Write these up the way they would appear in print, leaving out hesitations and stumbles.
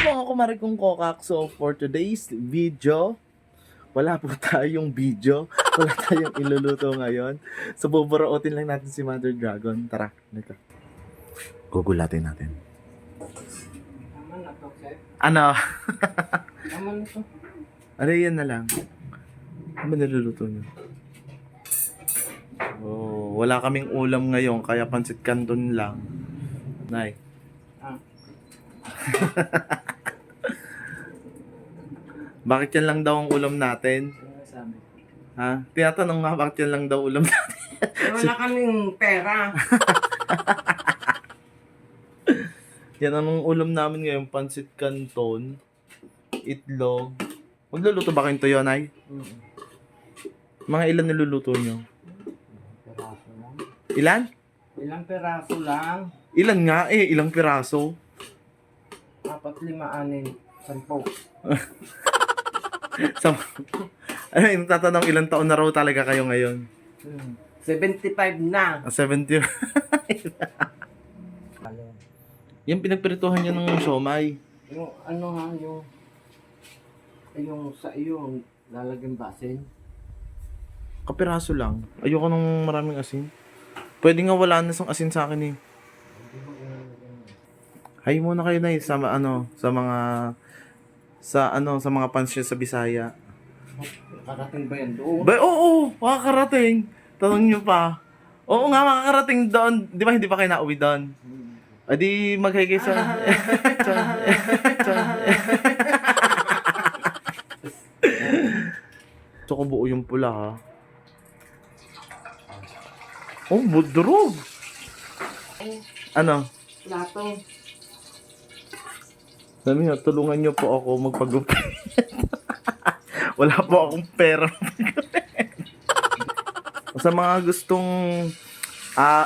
mga kumari kong kokak. So, for today's video, wala po tayong video. Wala tayong iluluto ngayon. So, buburautin lang natin si Mother Dragon. Tara, nito. Gugulatin natin. Naman na to, Chef. Ano? Naman na to. Ano yan na lang? Ano ba niluluto niyo? Oh, wala kaming ulam ngayon, kaya pansit canton lang. Nay. Ah. Bakit yan lang daw ang ulam natin? Ano sabi? Ha? Tinatanong nga, bakit yan lang daw ulam natin? Wala kaming pera. Yan ang ulam namin ngayon, pansit canton, itlog. Magluluto ba kayong tuyo, Nay? Mga ilan niluluto nyo? Peraso lang. Ilan? Ilang peraso lang? Ilan nga eh, ilang piraso? 4, 5, 6, 10. Sa, ano yung tatanong, ilang taon na raw talaga kayo ngayon? 75 na. 70. Yung pinagprituhan nyo ng siomay. Yung ano ha, yung sa iyo, lalagyan basin. Kapiraso lang. Ayoko ng maraming asin. Pwede nga wala na sang asin sa akin eh. Hay muna kayo na sa sa mga pansya sa Bisaya. Karating ba yan doon? Oo, makakarating. Tanong nyo pa. Oo nga, makakarating doon. Di ba hindi pa kayo nauwi doon? Adi maghaygay sa... So, kung buo yung pula ha. Oh, budrog. Ano? Plato. Sabi nga, tulungan nyo po ako magpagupit. Wala po akong pera. Sa mga gustong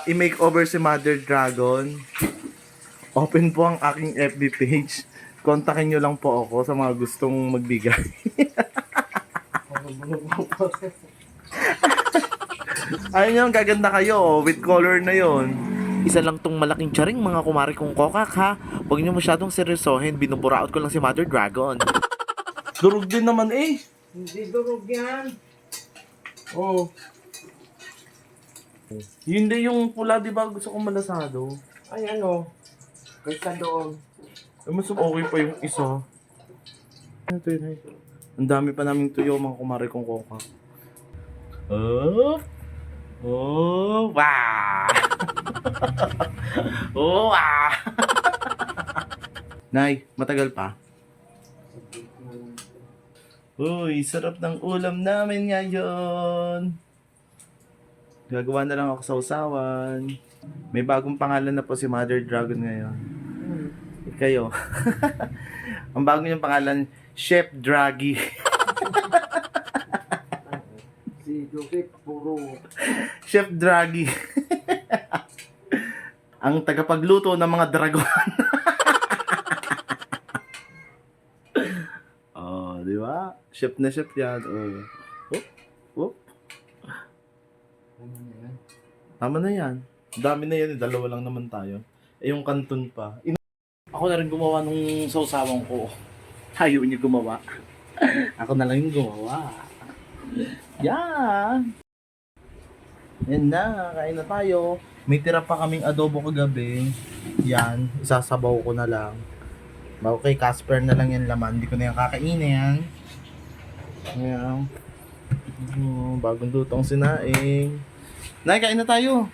i-makeover si Mother Dragon, open po ang aking FB page. Kontakin nyo lang po ako sa mga gustong magbigay. Ayun yun, gaganda kayo. With color na yon. Isa lang tong malaking tsaring mga kumari kong kokak ha. Huwag nyo masyadong seryosohin. Binuburaot ko lang si Mother Dragon. Durog din naman eh. Hindi durog yan. Oh. Hindi yung pula, di ba? Gusto kong malasado. Ay ano. Kaysa doon. Ay, mas okay pa yung isa. Ano to yun? Ang dami pa naming tuyo mga kumari kong kokak. Oh! Oh! Wow! Oh! Wow! Nay, matagal pa? Uy, sarap ng ulam namin ngayon. Gagawa na lang ako sa usawan. May bagong pangalan na po si Mother Dragon ngayon. Kayo. Ang bago niyang pangalan, Chef Draggy. Si Joseph puro. Chef Draggy. Ang tagapagluto ng mga dragon. Oh, di ba? Chef na chef yan. Oh. Whoop, whoop. Tama na yan. Dami na yan. Dalawa lang naman tayo. Eh, yung kanton pa. Ako na rin gumawa nung sausawang ko. Ayaw niyo gumawa. Ako na lang yung gumawa. Yan. Yan na. Kain na tayo. May tira pa kaming adobo kagabi. Yan. Isasabaw ko na lang. Bago kay Casper na lang yan laman. Hindi ko na yan kakainin. Ayan. Bagong lutong sinaing. Nay, kain na tayo.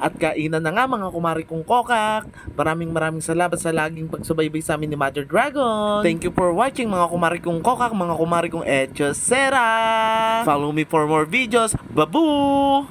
At kainan na nga mga kumari kong kokak. Maraming salamat sa laging pagsubaybay sa amin ni Mother Dragon. Thank you for watching mga kumari kong kokak, mga kumari kong echosera. Follow me for more videos. Babu!